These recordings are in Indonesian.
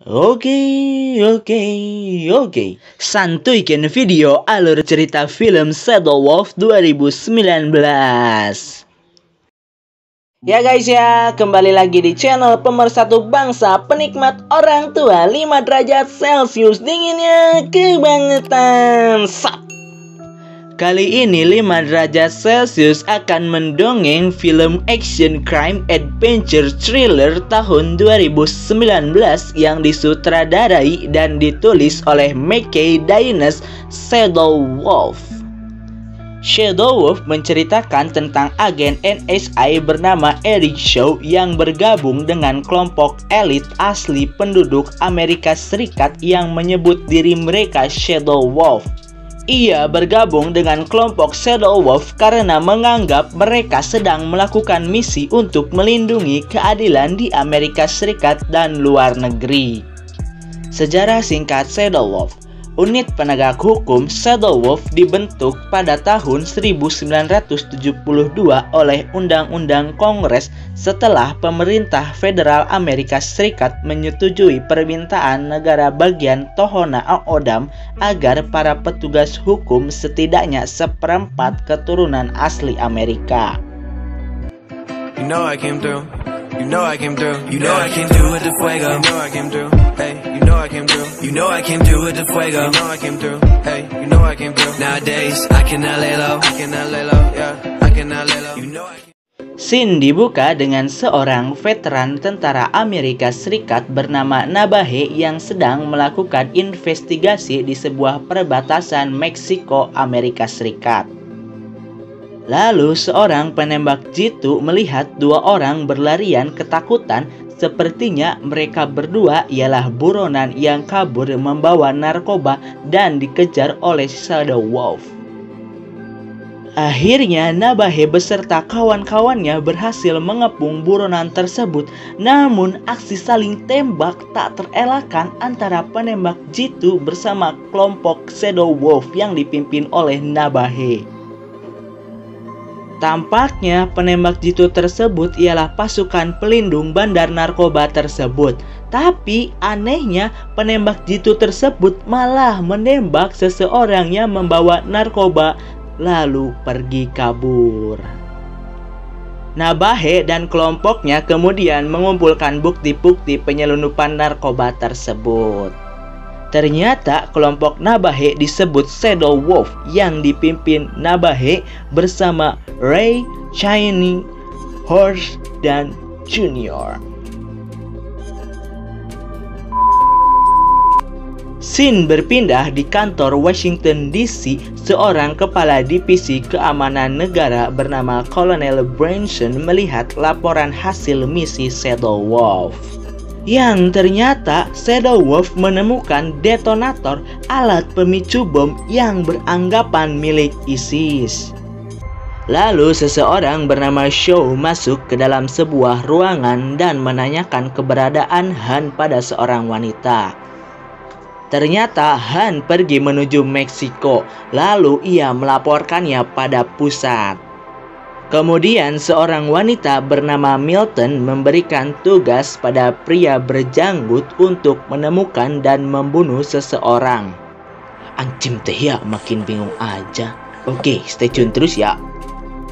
Oke, oke, oke. Santuikan video alur cerita film Shadow Wolf 2019. Ya guys ya, kembali lagi di channel pemersatu bangsa penikmat orang tua 5 derajat Celcius dinginnya kebangetan. Kali ini 5 derajat Celcius akan mendongeng film action crime adventure thriller tahun 2019 yang disutradarai dan ditulis oleh Mackay Dynas Shadow Wolf. Shadow Wolf menceritakan tentang agen NSA bernama Eric Shaw yang bergabung dengan kelompok elit asli penduduk Amerika Serikat yang menyebut diri mereka Shadow Wolf. Ia bergabung dengan kelompok Shadow Wolf karena menganggap mereka sedang melakukan misi untuk melindungi keadilan di Amerika Serikat dan luar negeri. Sejarah singkat Shadow Wolf. Unit penegak hukum Shadow Wolf dibentuk pada tahun 1972 oleh Undang-Undang Kongres setelah pemerintah federal Amerika Serikat menyetujui permintaan negara bagian Tohono O'odham agar para petugas hukum setidaknya seperempat keturunan asli Amerika. You know I came through. You know I came through. You know I came through with the fuego. You know I came through. Hey, you know I came through. You know I came through with the fuego. You know I came through. Hey, you know I came through. Nowadays I cannot lay low. I cannot lay low. Yeah, I cannot lay low. You know I came. Scene dibuka dengan seorang veteran tentara Amerika Serikat bernama Nabahe yang sedang melakukan investigasi di sebuah perbatasan Meksiko Amerika Serikat. Lalu seorang penembak jitu melihat dua orang berlarian ketakutan. Sepertinya mereka berdua ialah buronan yang kabur membawa narkoba dan dikejar oleh Shadow Wolf. Akhirnya Nabahe beserta kawan-kawannya berhasil mengepung buronan tersebut. Namun aksi saling tembak tak terelakkan antara penembak jitu bersama kelompok Shadow Wolf yang dipimpin oleh Nabahe. Tampaknya penembak jitu tersebut ialah pasukan pelindung bandar narkoba tersebut. Tapi anehnya penembak jitu tersebut malah menembak seseorang yang membawa narkoba lalu pergi kabur. Nabahe dan kelompoknya kemudian mengumpulkan bukti-bukti penyelundupan narkoba tersebut. Ternyata kelompok Nabahe disebut Shadow Wolf yang dipimpin Nabahe bersama Ray, Cheney, Horse, dan Junior. Scene berpindah di kantor Washington DC. Seorang kepala divisi keamanan negara bernama Colonel Branson melihat laporan hasil misi Shadow Wolf. Yang ternyata Shadow Wolf menemukan detonator alat pemicu bom yang beranggapan milik ISIS. Lalu seseorang bernama Shaw masuk ke dalam sebuah ruangan dan menanyakan keberadaan Han pada seorang wanita. Ternyata Han pergi menuju Meksiko, lalu ia melaporkannya pada pusat. Kemudian seorang wanita bernama Milton memberikan tugas pada pria berjanggut untuk menemukan dan membunuh seseorang. Anjim teh ya, makin bingung aja. Oke, stay tune terus ya.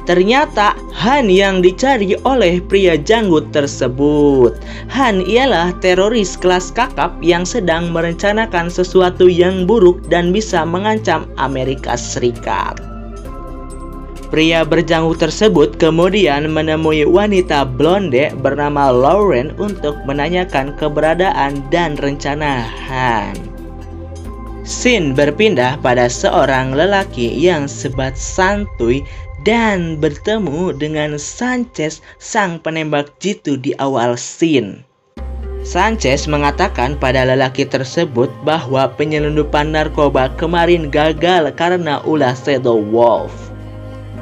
Ternyata Han yang dicari oleh pria janggut tersebut. Han ialah teroris kelas kakap yang sedang merencanakan sesuatu yang buruk dan bisa mengancam Amerika Serikat. Pria berjanggut tersebut kemudian menemui wanita blonde bernama Lauren untuk menanyakan keberadaan dan rencana Han. Scene berpindah pada seorang lelaki yang sebat santuy dan bertemu dengan Sanchez, sang penembak jitu di awal scene. Sanchez mengatakan pada lelaki tersebut bahwa penyelundupan narkoba kemarin gagal karena ulah Shadow Wolf.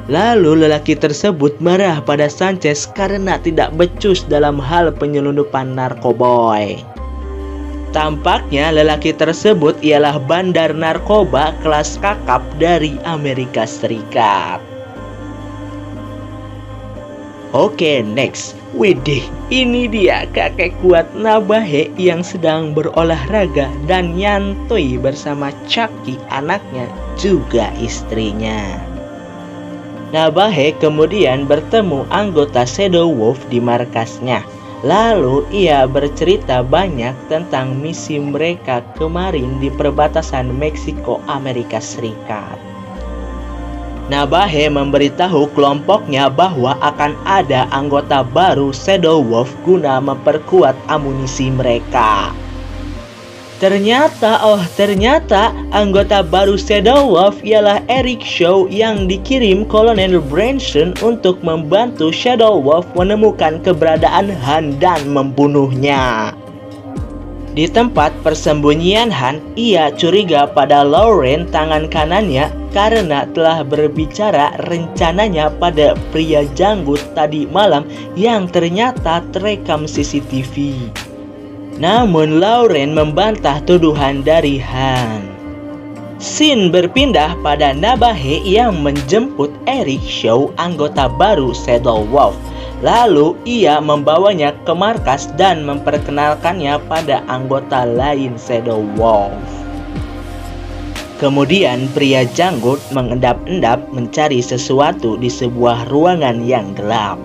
Lalu lelaki tersebut marah pada Sanchez karena tidak becus dalam hal penyelundupan narkoboy. Tampaknya lelaki tersebut ialah bandar narkoba kelas kakap dari Amerika Serikat. Oke, next. Widih, ini dia kakek kuat Nabahe yang sedang berolahraga dan nyantui bersama Chucky, anaknya, juga istrinya. Nabahe kemudian bertemu anggota Shadow Wolf di markasnya. Lalu ia bercerita banyak tentang misi mereka kemarin di perbatasan Meksiko Amerika Serikat. Nabahe memberitahu kelompoknya bahwa akan ada anggota baru Shadow Wolf guna memperkuat amunisi mereka. Ternyata anggota baru Shadow Wolf ialah Eric Shaw yang dikirim Kolonel Branson untuk membantu Shadow Wolf menemukan keberadaan Han dan membunuhnya. Di tempat persembunyian Han, ia curiga pada Lauren tangan kanannya karena telah berbicara rencananya pada pria janggut tadi malam yang ternyata terekam CCTV. Namun Lauren membantah tuduhan dari Han. Scene berpindah pada Nabahe yang menjemput Eric Shaw, anggota baru Shadow Wolf. Lalu ia membawanya ke markas dan memperkenalkannya pada anggota lain Shadow Wolf. Kemudian pria janggut mengendap-endap mencari sesuatu di sebuah ruangan yang gelap.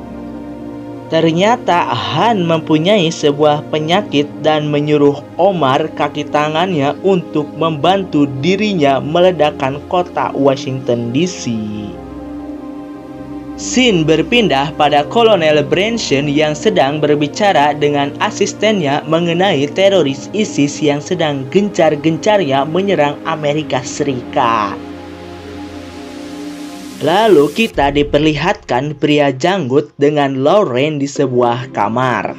Ternyata Han mempunyai sebuah penyakit dan menyuruh Omar, kaki tangannya, untuk membantu dirinya meledakkan kota Washington DC. Scene berpindah pada Kolonel Branson yang sedang berbicara dengan asistennya mengenai teroris ISIS yang sedang gencar-gencarnya menyerang Amerika Serikat. Lalu kita diperlihatkan pria janggut dengan Lauren di sebuah kamar.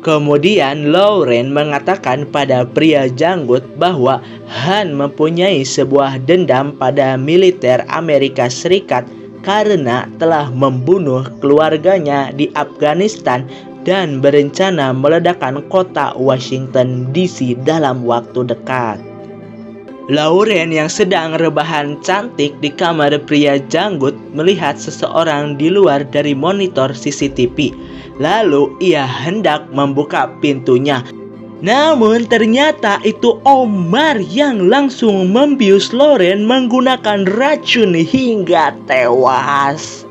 Kemudian Lauren mengatakan pada pria janggut bahwa Han mempunyai sebuah dendam pada militer Amerika Serikat karena telah membunuh keluarganya di Afghanistan dan berencana meledakkan kota Washington DC dalam waktu dekat. Lauren yang sedang rebahan cantik di kamar pria janggut melihat seseorang di luar dari monitor CCTV. Lalu ia hendak membuka pintunya. Namun ternyata itu Omar yang langsung membius Lauren menggunakan racun hingga tewas.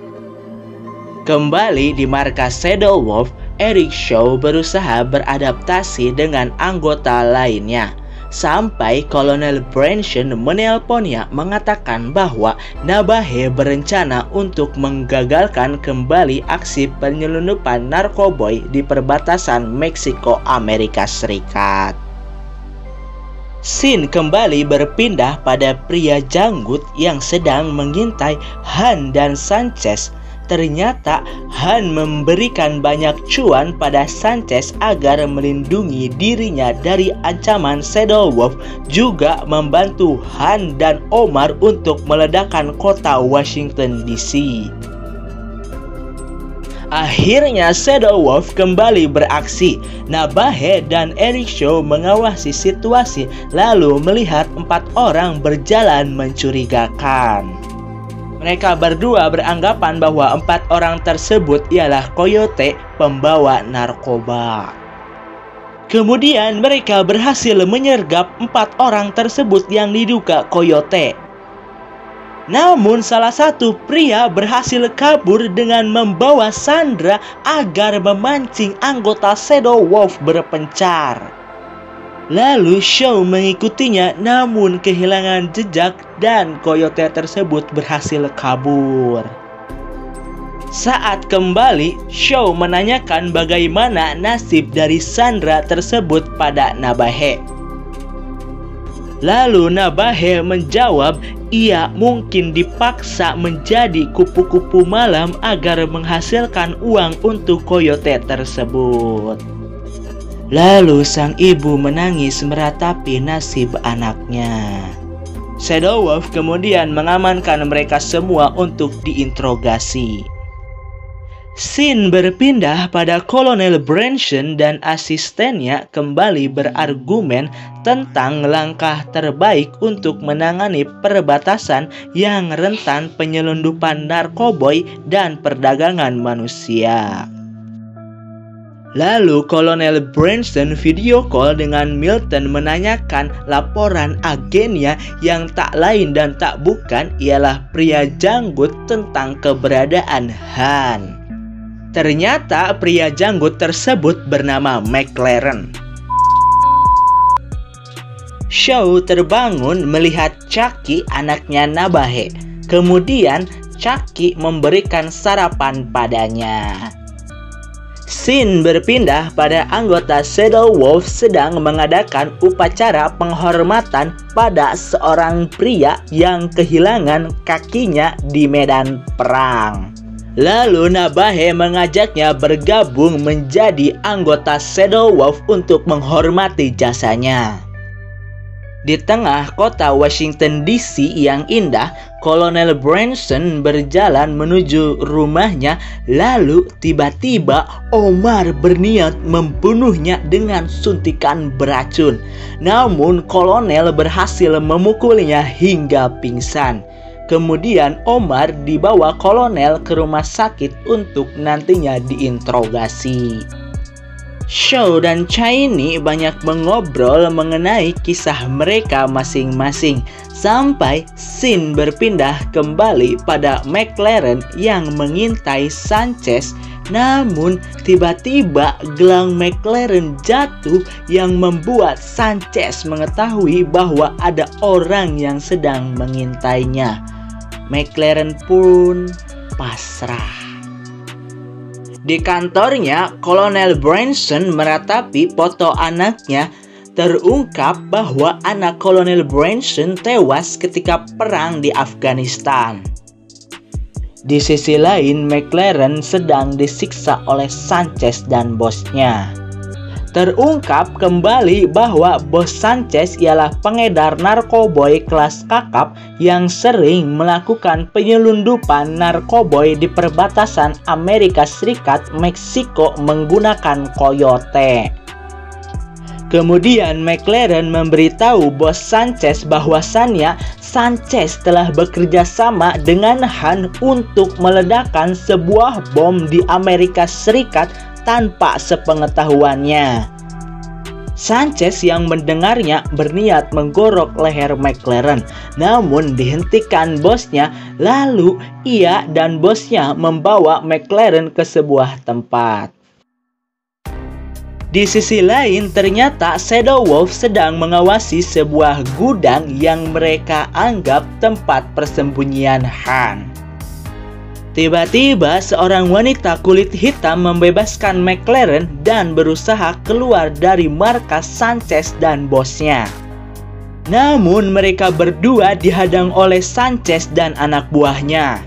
Kembali di markas Shadow Wolf, Eric Shaw berusaha beradaptasi dengan anggota lainnya. Sampai Kolonel Branson menelponnya mengatakan bahwa Nabahe berencana untuk menggagalkan kembali aksi penyelundupan narkoboy di perbatasan Meksiko Amerika Serikat. Scene kembali berpindah pada pria janggut yang sedang mengintai Han dan Sanchez. Ternyata Han memberikan banyak cuan pada Sanchez agar melindungi dirinya dari ancaman Shadow Wolf, juga membantu Han dan Omar untuk meledakkan kota Washington DC. Akhirnya Shadow Wolf kembali beraksi. Nabahe dan Eric Shaw mengawasi situasi lalu melihat 4 orang berjalan mencurigakan. Mereka berdua beranggapan bahwa 4 orang tersebut ialah Coyote, pembawa narkoba. Kemudian mereka berhasil menyergap 4 orang tersebut yang diduga Coyote. Namun salah satu pria berhasil kabur dengan membawa Sandra agar memancing anggota Shadow Wolf berpencar. Lalu Shaw mengikutinya namun kehilangan jejak dan Coyote tersebut berhasil kabur. Saat kembali, Shaw menanyakan bagaimana nasib dari Sandra tersebut pada Nabahe. Lalu Nabahe menjawab ia mungkin dipaksa menjadi kupu-kupu malam agar menghasilkan uang untuk Coyote tersebut. Lalu sang ibu menangis meratapi nasib anaknya. Shadow Wolf kemudian mengamankan mereka semua untuk diinterogasi. Scene berpindah pada Kolonel Branson dan asistennya kembali berargumen tentang langkah terbaik untuk menangani perbatasan yang rentan penyelundupan narkoboy dan perdagangan manusia. Lalu Kolonel Branson video call dengan Milton menanyakan laporan agennya yang tak lain dan tak bukan ialah pria janggut tentang keberadaan Han. Ternyata pria janggut tersebut bernama McLaren. Shaw terbangun melihat Chucky, anaknya Nabahe. Kemudian Chucky memberikan sarapan padanya. Scene berpindah pada anggota Shadow Wolf sedang mengadakan upacara penghormatan pada seorang pria yang kehilangan kakinya di medan perang. Lalu Nabahe mengajaknya bergabung menjadi anggota Shadow Wolf untuk menghormati jasanya. Di tengah kota Washington DC yang indah, Kolonel Branson berjalan menuju rumahnya. Lalu tiba-tiba Omar berniat membunuhnya dengan suntikan beracun. Namun Kolonel berhasil memukulnya hingga pingsan. Kemudian Omar dibawa Kolonel ke rumah sakit untuk nantinya diinterogasi. Shaw dan Cheney banyak mengobrol mengenai kisah mereka masing-masing sampai scene berpindah kembali pada McLaren yang mengintai Sanchez. Namun tiba-tiba gelang McLaren jatuh yang membuat Sanchez mengetahui bahwa ada orang yang sedang mengintainya. McLaren pun pasrah. Di kantornya, Kolonel Branson meratapi foto anaknya. Terungkap bahwa anak Kolonel Branson tewas ketika perang di Afghanistan. Di sisi lain, McLaren sedang disiksa oleh Sanchez dan bosnya. Terungkap kembali bahwa bos Sanchez ialah pengedar narkoboy kelas kakap yang sering melakukan penyelundupan narkoboy di perbatasan Amerika Serikat Meksiko menggunakan koyote. Kemudian McLaren memberitahu bos Sanchez bahwasannya Sanchez telah bekerja sama dengan Han untuk meledakkan sebuah bom di Amerika Serikat tanpa sepengetahuannya. Sanchez yang mendengarnya berniat menggorok leher McLaren, namun dihentikan bosnya. Lalu ia dan bosnya membawa McLaren ke sebuah tempat. Di sisi lain, ternyata Shadow Wolf sedang mengawasi sebuah gudang yang mereka anggap tempat persembunyian Han. Tiba-tiba seorang wanita kulit hitam membebaskan McLaren dan berusaha keluar dari markas Sanchez dan bosnya. Namun mereka berdua dihadang oleh Sanchez dan anak buahnya.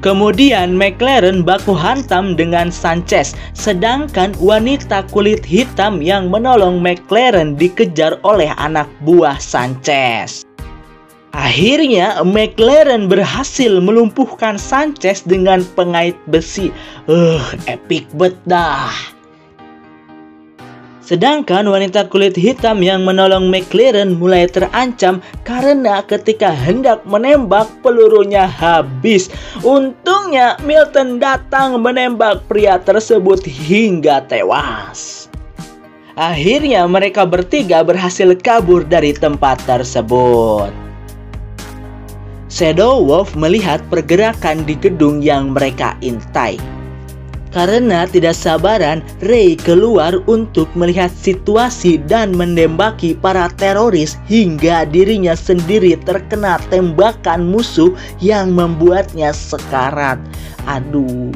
Kemudian McLaren baku hantam dengan Sanchez, sedangkan wanita kulit hitam yang menolong McLaren dikejar oleh anak buah Sanchez. Akhirnya McLaren berhasil melumpuhkan Sanchez dengan pengait besi. Epic bet dah. Sedangkan wanita kulit hitam yang menolong McLaren mulai terancam karena ketika hendak menembak pelurunya habis. Untungnya Milton datang menembak pria tersebut hingga tewas. Akhirnya mereka bertiga berhasil kabur dari tempat tersebut. Shadow Wolf melihat pergerakan di gedung yang mereka intai. Karena tidak sabaran, Ray keluar untuk melihat situasi dan menembaki para teroris hingga dirinya sendiri terkena tembakan musuh yang membuatnya sekarat. Aduh.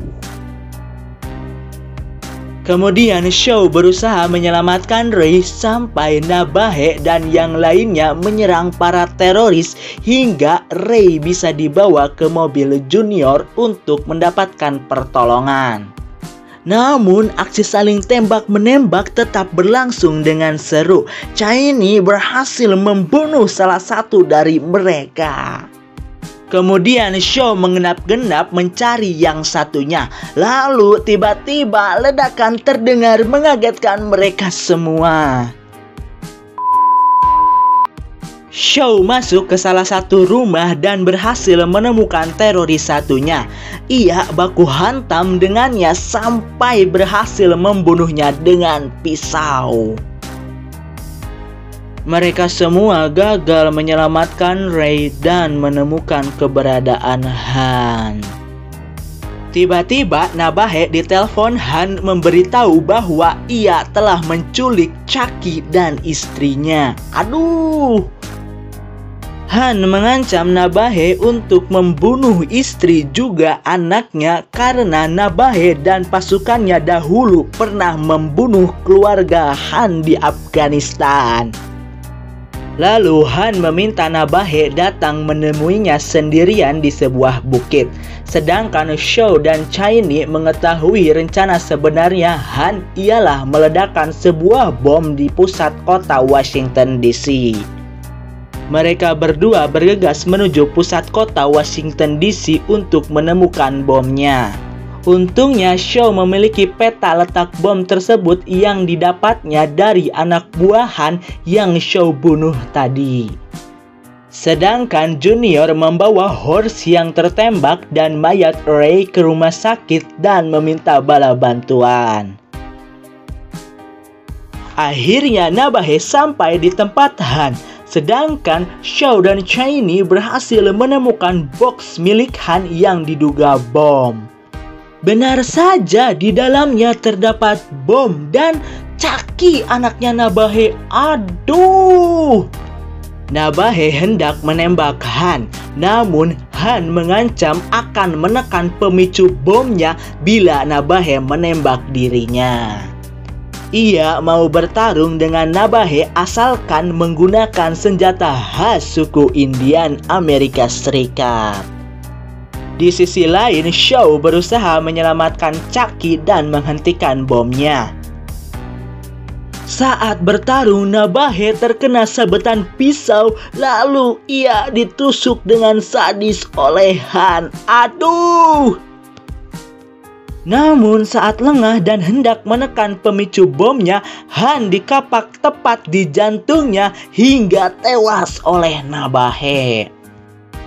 Kemudian Shaw berusaha menyelamatkan Ray sampai Nabahe dan yang lainnya menyerang para teroris hingga Ray bisa dibawa ke mobil Junior untuk mendapatkan pertolongan. Namun aksi saling tembak-menembak tetap berlangsung dengan seru. Cheney berhasil membunuh salah satu dari mereka. Kemudian Shaw mengenap-genap mencari yang satunya. Lalu tiba-tiba ledakan terdengar mengagetkan mereka semua. Shaw masuk ke salah satu rumah dan berhasil menemukan teroris satunya. Ia baku hantam dengannya sampai berhasil membunuhnya dengan pisau. Mereka semua gagal menyelamatkan Ray dan menemukan keberadaan Han. Tiba-tiba Nabahe ditelepon Han memberitahu bahwa ia telah menculik Chucky dan istrinya. Aduh! Han mengancam Nabahe untuk membunuh istri juga anaknya karena Nabahe dan pasukannya dahulu pernah membunuh keluarga Han di Afghanistan. Lalu Han meminta Nabahe datang menemuinya sendirian di sebuah bukit. Sedangkan Shaw dan Cheney mengetahui rencana sebenarnya Han ialah meledakkan sebuah bom di pusat kota Washington DC. Mereka berdua bergegas menuju pusat kota Washington DC untuk menemukan bomnya. Untungnya Shaw memiliki peta letak bom tersebut yang didapatnya dari anak buah Han yang Shaw bunuh tadi. Sedangkan Junior membawa Horse yang tertembak dan mayat Ray ke rumah sakit dan meminta bala bantuan. Akhirnya Nabahe sampai di tempat Han. Sedangkan Shaw dan Cheney berhasil menemukan box milik Han yang diduga bom. Benar saja di dalamnya terdapat bom dan Chucky anaknya Nabahe. Aduh! Nabahe hendak menembak Han, namun Han mengancam akan menekan pemicu bomnya bila Nabahe menembak dirinya. Ia mau bertarung dengan Nabahe asalkan menggunakan senjata khas suku Indian Amerika Serikat. Di sisi lain, Shaw berusaha menyelamatkan Chucky dan menghentikan bomnya. Saat bertarung, Nabahe terkena sabetan pisau, lalu ia ditusuk dengan sadis oleh Han. Aduh! Namun saat lengah dan hendak menekan pemicu bomnya, Han dikapak tepat di jantungnya hingga tewas oleh Nabahe.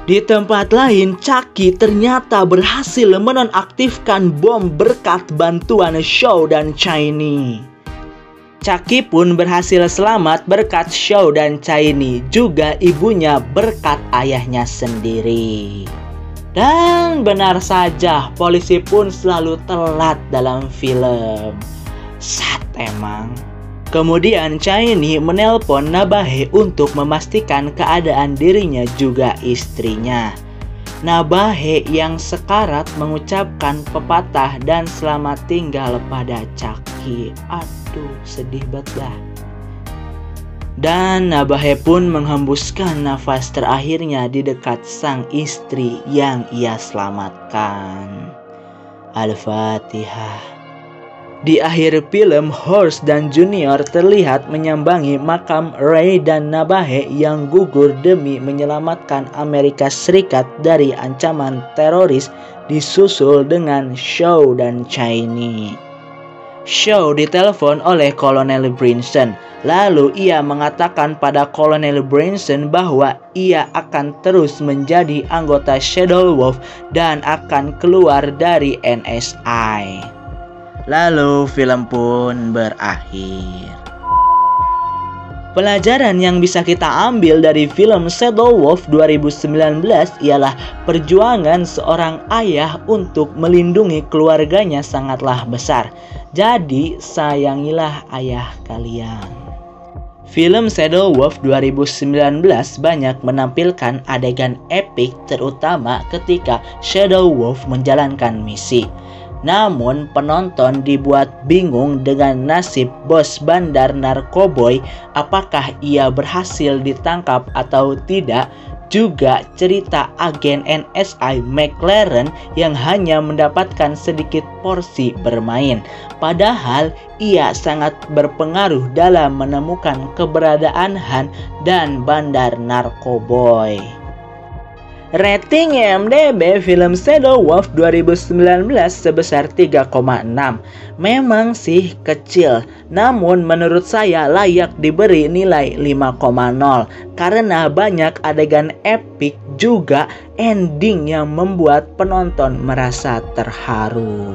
Di tempat lain, Chucky ternyata berhasil menonaktifkan bom berkat bantuan Shaw dan Cheney. Chucky pun berhasil selamat berkat Shaw dan Cheney, juga ibunya berkat ayahnya sendiri. Dan benar saja, polisi pun selalu telat dalam film. Sat emang. Kemudian Cheney menelpon Nabahe untuk memastikan keadaan dirinya juga istrinya. Nabahe yang sekarat mengucapkan pepatah dan selamat tinggal pada Chucky. Aduh, sedih banget dah. Dan Nabahe pun menghembuskan nafas terakhirnya di dekat sang istri yang ia selamatkan. Al-Fatihah. Di akhir film, Horse dan Junior terlihat menyambangi makam Ray dan Nabahe yang gugur demi menyelamatkan Amerika Serikat dari ancaman teroris, disusul dengan Shaw dan Cheney. Shaw ditelepon oleh Kolonel Brinson. Lalu ia mengatakan pada Kolonel Brinson bahwa ia akan terus menjadi anggota Shadow Wolf dan akan keluar dari NSI. Lalu film pun berakhir. Pelajaran yang bisa kita ambil dari film Shadow Wolf 2019 ialah perjuangan seorang ayah untuk melindungi keluarganya sangatlah besar. Jadi sayangilah ayah kalian. Film Shadow Wolf 2019 banyak menampilkan adegan epik terutama ketika Shadow Wolf menjalankan misi. Namun penonton dibuat bingung dengan nasib bos bandar narkoboy, apakah ia berhasil ditangkap atau tidak. Juga cerita agen NSI McLaren yang hanya mendapatkan sedikit porsi bermain, padahal ia sangat berpengaruh dalam menemukan keberadaan Han dan bandar narkoboy. Rating IMDb film Shadow Wolf 2019 sebesar 3,6. Memang sih kecil, namun menurut saya layak diberi nilai 5,0 karena banyak adegan epik juga ending yang membuat penonton merasa terharu.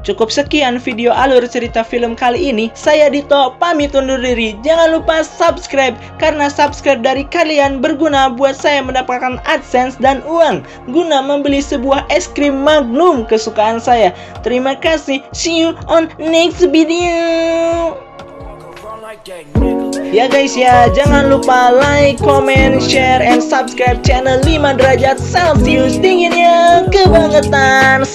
Cukup sekian video alur cerita film kali ini. Saya Dito pamit undur diri. Jangan lupa subscribe karena subscribe dari kalian berguna buat saya mendapatkan AdSense dan uang guna membeli sebuah es krim Magnum kesukaan saya. Terima kasih. See you on next video. Ya guys ya, jangan lupa like, comment, share, and subscribe channel 5 derajat Celcius dinginnya kebangetan.